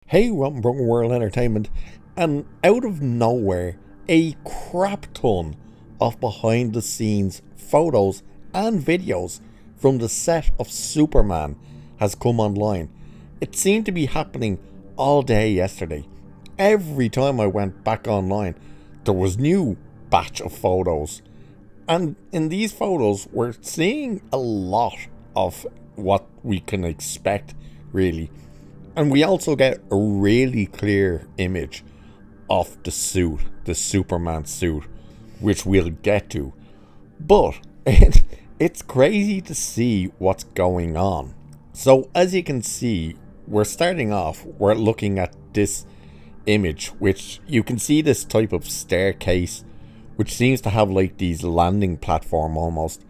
Hey, welcome to Broken World Entertainment. And out of nowhere, a crap ton of behind the scenes photos and videos from the set of Superman has come online. It seemed to be happening all day yesterday. Every time I went back online, there was new batch of photos. And in these photos, we're seeing a lot of what we can expect, really. And we also get a really clear image of the suit, the Superman suit, which we'll get to. But it's crazy to see what's going on. So, as you can see, we're looking at this image, which you can see this type of staircase, which seems to have like these landing platform almost,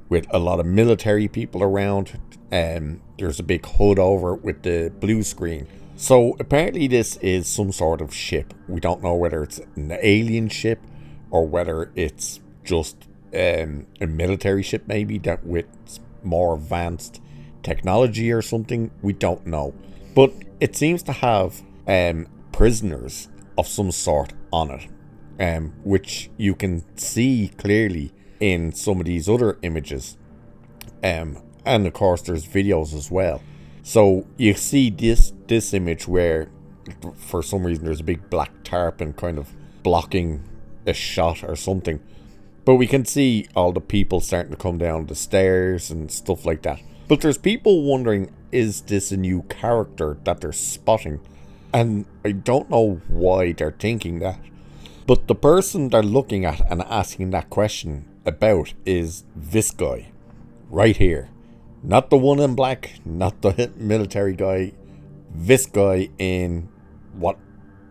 with a lot of military people around. There's a big hood over it with the blue screen. So apparently this is some sort of ship. We don't know whether it's an alien ship or whether it's just a military ship, maybe that with more advanced technology or something. We don't know, but it seems to have prisoners of some sort on it, which you can see clearly in some of these other images. And of course, there's videos as well. So you see this image where, for some reason, there's a big black tarp kind of blocking a shot or something. But we can see all the people starting to come down the stairs and stuff like that. But there's people wondering, is this a new character that they're spotting? And I don't know why they're thinking that. But the person they're looking at and asking that question about is this guy right here. Not the one in black, not the military guy. This guy in what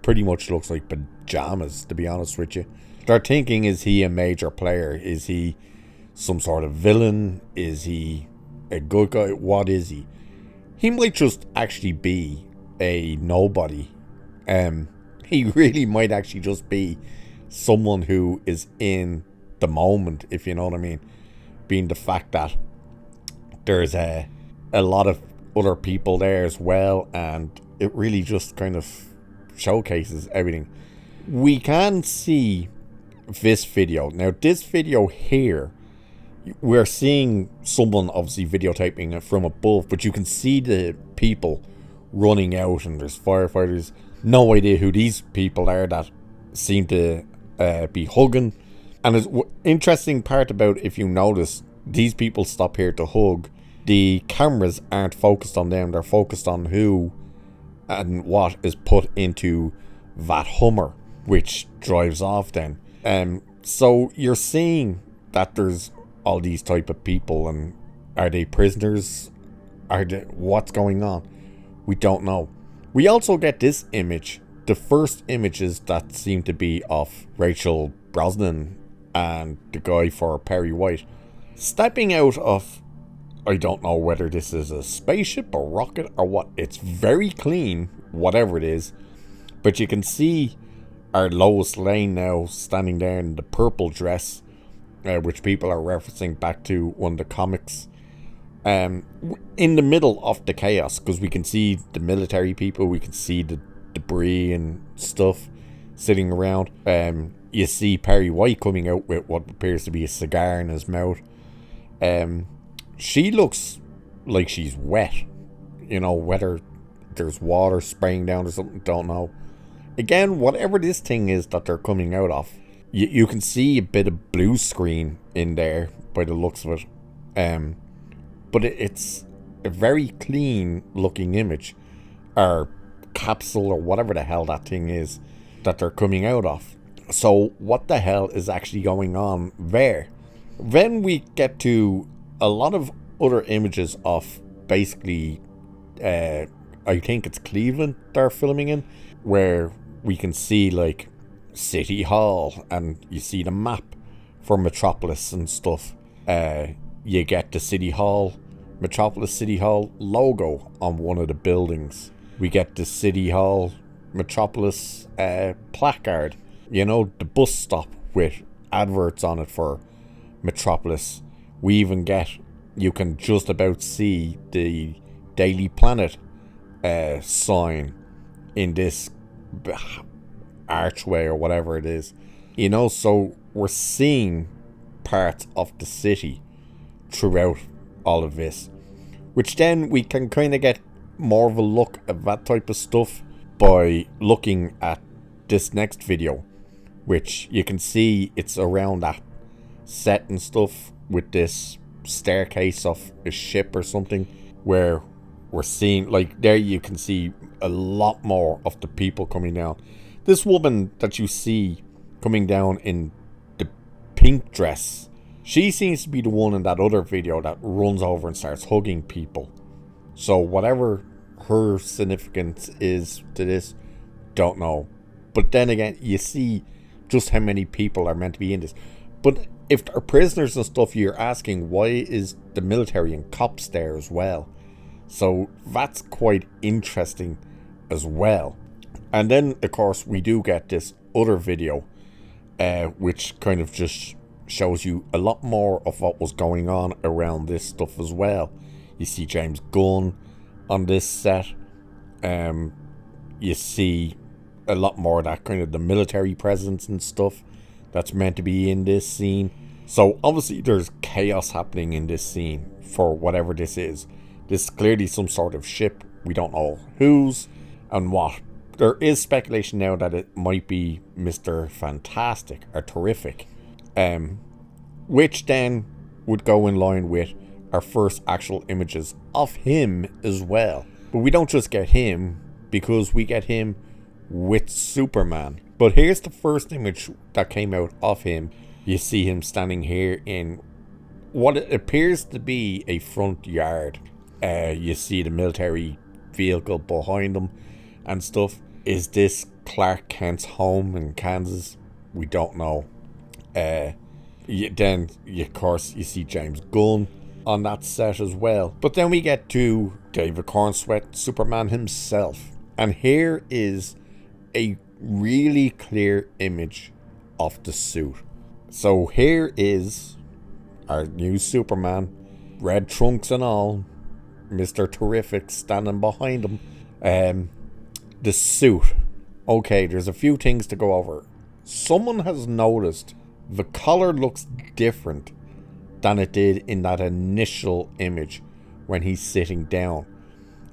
pretty much looks like pajamas, to be honest with you. They're thinking, is he a major player? Is he some sort of villain? Is he a good guy? What is he? He might just actually be a nobody. He really might actually just be someone who is in the moment, if you know what I mean. Being the fact that there's a lot of other people there as well, and it really just kind of showcases everything. We can see this video. Now, this video here, we're seeing someone obviously videotaping it from above, but you can see the people running out, and there's firefighters. No idea who these people are that seem to be hugging. And it's interesting part about, if you notice, these people stop here to hug. The cameras aren't focused on them, they're focused on who and what is put into that Hummer, which drives off then. So you're seeing that there's all these type of people, and are they prisoners? What's going on? We don't know. We also get this image. The first images that seem to be of Rachel Brosnahan and the guy for Perry White stepping out of, I don't know whether this is a spaceship or rocket or what. It's very clean, whatever it is. But you can see our Lois Lane now standing there in the purple dress, which people are referencing back to one of the comics. In the middle of the chaos, because we can see the military people, we can see the debris and stuff sitting around. You see Perry White coming out with what appears to be a cigar in his mouth. She looks like she's wet. You know, whether there's water spraying down or something, don't know. Again, whatever this thing is that they're coming out of, you can see a bit of blue screen in there by the looks of it. But it's a very clean looking image, or capsule, or whatever the hell that thing is that they're coming out of. So what the hell is actually going on there? Then we get to a lot of other images of basically, I think it's Cleveland they're filming in, where we can see like City Hall, and you see the map for Metropolis and stuff. You get the City Hall, Metropolis City Hall logo on one of the buildings. We get the City Hall Metropolis placard, you know, the bus stop with adverts on it for Metropolis. We even get, you can just about see the Daily Planet sign in this archway or whatever it is. You know, so we're seeing parts of the city throughout all of this, which then we can kind of get more of a look at that type of stuff by looking at this next video, which you can see it's around that set and stuff with this staircase of a ship or something, where we're seeing, like, there you can see a lot more of the people coming down. This woman that you see coming down in the pink dress, she seems to be the one in that other video that runs over and starts hugging people. So whatever her significance is to this, don't know. But then again, you see just how many people are meant to be in this. But if they're prisoners and stuff, you're asking, why is the military and cops there as well? So that's quite interesting as well. And then, of course, we do get this other video, which kind of just shows you a lot more of what was going on around this stuff as well. You see James Gunn on this set. You see a lot more of that kind of the military presence and stuff that's meant to be in this scene. So obviously there's chaos happening in this scene for whatever this is. This is clearly some sort of ship. We don't know whose and what. There is speculation now that it might be Mr. Fantastic or Terrific, which then would go in line with our first actual images of him as well. But we don't just get him, because we get him with Superman. But here's the first image that came out of him. You see him standing here in what it appears to be a front yard. You see the military vehicle behind him and stuff. Is this Clark Kent's home in Kansas? We don't know. Then, of course, you see James Gunn on that set as well. But then we get to David Corenswet, Superman himself. And here is a really clear image of the suit. So here is our new Superman, red trunks and all, Mr. Terrific standing behind him. The suit. Okay, there's a few things to go over. Someone has noticed the color looks different than it did in that initial image when he's sitting down.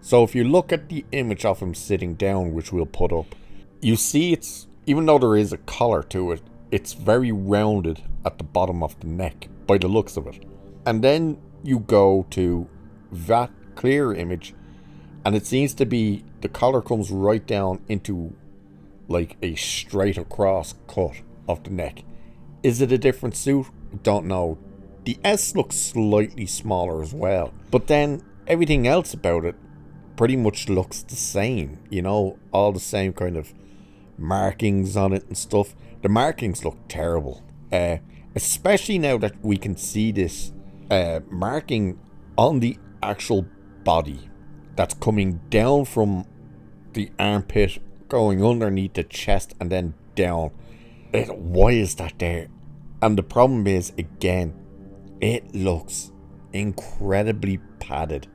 So if you look at the image of him sitting down, which we'll put up, you see it's, even though there is a collar to it, it's very rounded at the bottom of the neck by the looks of it. And then you go to that clear image, and it seems to be the collar comes right down into like a straight across cut of the neck. Is it a different suit? Don't know. The S looks slightly smaller as well, but then everything else about it pretty much looks the same, you know, all the same kind of markings on it and stuff. The markings look terrible, especially now that we can see this marking on the actual body that's coming down from the armpit, going underneath the chest and then down. Why is that there? And the problem is, again, it looks incredibly padded.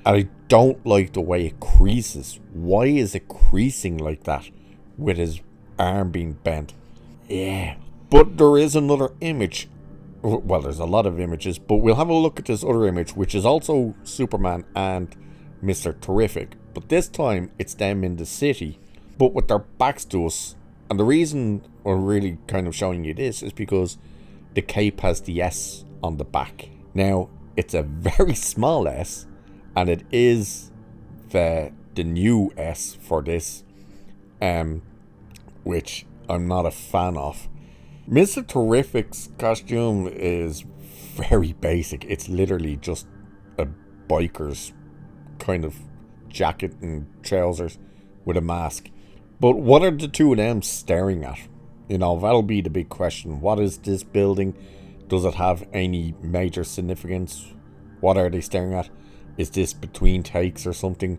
I don't like the way it creases. Why is it creasing like that with his arm being bent? Yeah. But there is another image. Well, there's a lot of images, but we'll have a look at this other image, which is also Superman and Mr. Terrific. But this time, it's them in the city, but with their backs to us. And the reason we're really kind of showing you this is because the cape has the S on the back. Now, it's a very small S, and it is the new S for this, which I'm not a fan of. Mr. Terrific's costume is very basic. It's literally just a biker's kind of jacket and trousers with a mask. But what are the two of them staring at? You know, that'll be the big question. What is this building? Does it have any major significance? What are they staring at? Is this between takes or something?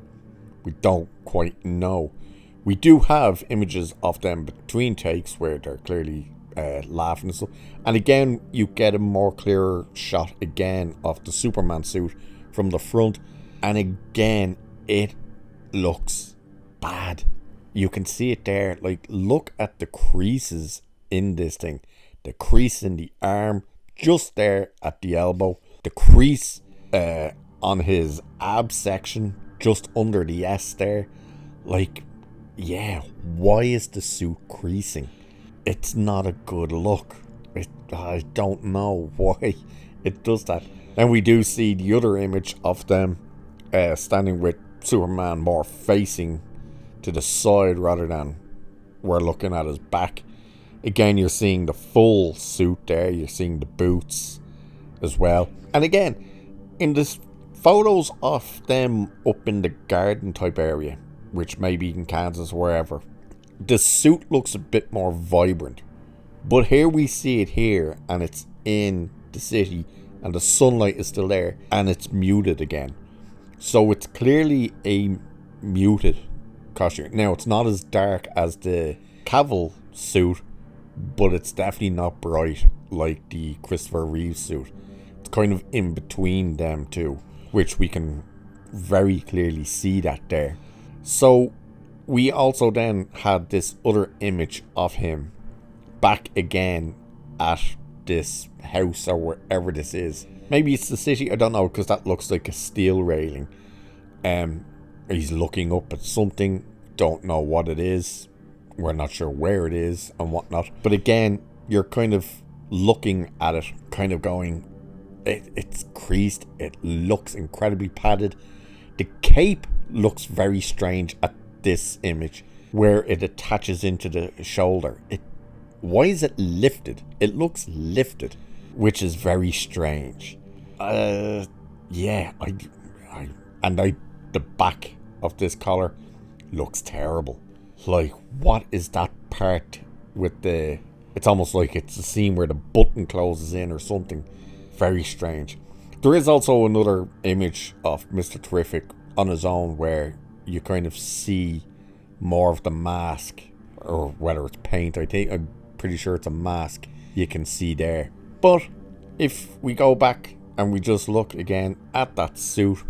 We don't quite know. We do have images of them between takes where they're clearly laughing and stuff. And again, you get a more clearer shot again of the Superman suit from the front. And again, it looks bad. you can see it there. Like, look at the creases in this thing. The crease in the arm, just there at the elbow. The crease on his ab section, just under the S there. Like, yeah, why is the suit creasing? It's not a good look. I don't know why it does that. And we do see the other image of them standing with Superman more facing to the side rather than we're looking at his back. Again, you're seeing the full suit there. You're seeing the boots as well. And again, in this photos of them up in the garden type area, which may be in Kansas or wherever, the suit looks a bit more vibrant. But here we see it here, and it's in the city, and the sunlight is still there, and it's muted again. So it's clearly a muted costume. Now, it's not as dark as the Cavill suit, but it's definitely not bright like the Christopher Reeve suit. It's kind of in between them two, which we can very clearly see that there. So we also then had this other image of him back again at this house or wherever this is. Maybe it's the city, I don't know, because that looks like a steel railing. He's looking up at something, don't know what it is, we're not sure where it is and whatnot. But again, you're kind of looking at it, kind of going, it's creased, it looks incredibly padded. The cape looks very strange at this image, where it attaches into the shoulder. Why is it lifted? It looks lifted, which is very strange. The back of this collar looks terrible. Like, what is that part with the... It's almost like it's the scene where the button closes in or something. Very strange. There is also another image of Mr. Terrific on his own where you kind of see more of the mask, or whether it's paint. I'm pretty sure it's a mask you can see there. But if we go back and we just look again at that suit,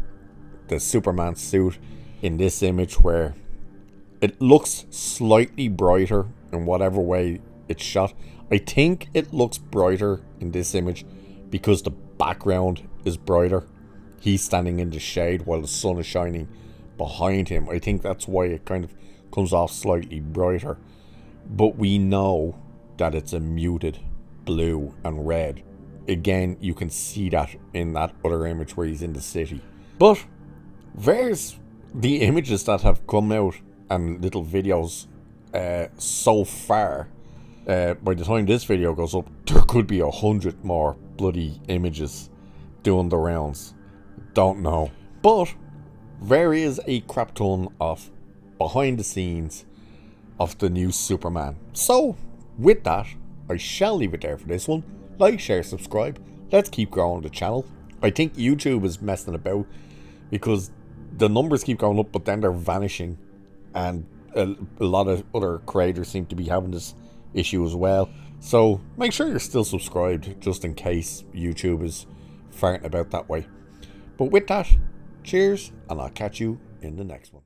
the Superman suit in this image, where it looks slightly brighter in whatever way it's shot. I think it looks brighter in this image because the background is brighter. He's standing in the shade while the sun is shining behind him. I think that's why it kind of comes off slightly brighter. But we know that it's a muted blue and red. Again, you can see that in that other image where he's in the city. But there's the images that have come out and little videos so far. By the time this video goes up, there could be 100 more bloody images doing the rounds. Don't know. But there is a crap ton of behind the scenes of the new Superman. So with that, I shall leave it there for this one. Like, share, subscribe. Let's keep growing the channel. I think YouTube is messing about because the numbers keep going up, but then they're vanishing. And a lot of other creators seem to be having this issue as well. So make sure you're still subscribed, just in case YouTube is farting about that way. But with that, cheers, and I'll catch you in the next one.